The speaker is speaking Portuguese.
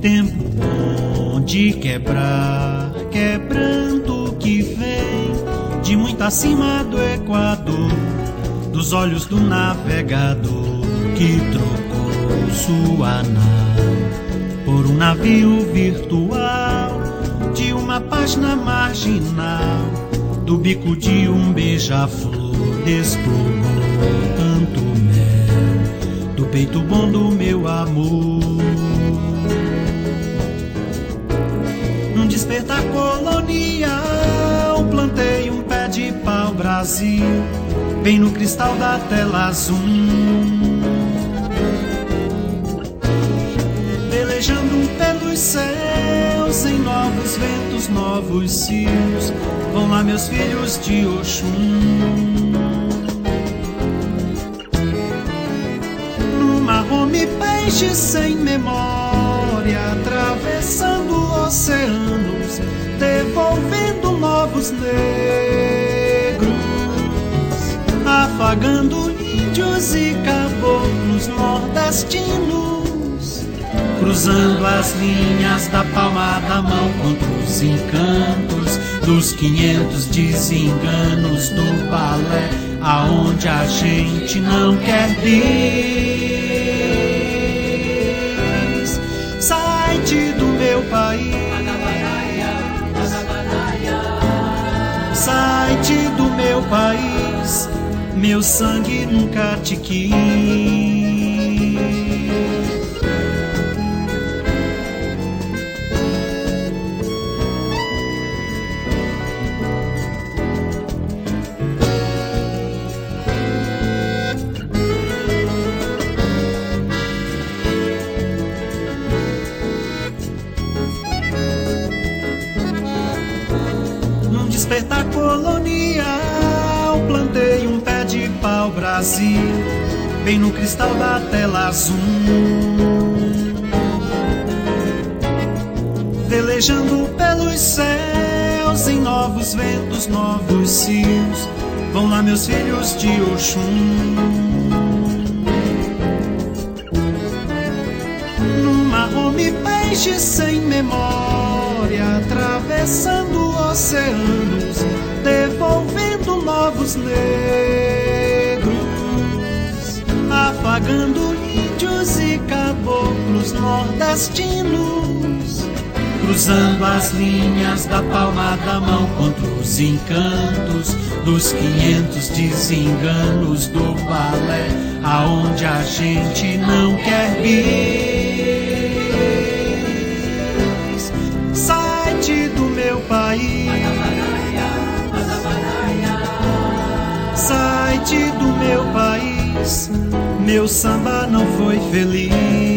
Tempo bom de quebrar, quebrando que vem de muito acima do Equador, dos olhos do navegador que trocou sua nau por um navio virtual de uma página marginal. Do bico de um beija-flor desplumou tanto mel do peito bom do meu amor. Num despertar colonial, plantei um pé de pau Brasil, bem no cristal da tela azul. Velejando pelos céus, em novos ventos, novos cios, vão lá meus filhos de Oxum. No mar home peixes sem memória, atravessando oceanos, devolvendo novos negros, afagando índios e caboclos nordestinos, cruzando as linhas da palma da mão contra os encantos dos 500 desenganos do balé, aonde a gente não quer bis. Sai-te do meu país, sai-te do meu país, meu sangue nunca te quis. Despertar colonial, plantei um pé de pau Brasil, bem no cristal da tela azul. Velejando pelos céus, em novos ventos, novos cios, vão lá meus filhos de Oxum. No mar home peixes sem memória, atravessando oceanos, devolvendo novos negros, afagando índios e caboclos nordestinos, cruzando as linhas da palma da mão contra os encantos dos 500 desenganos do balé, aonde a gente não quer bis. Sai-te do meu país, sai-te do meu país, meu samba não foi feliz.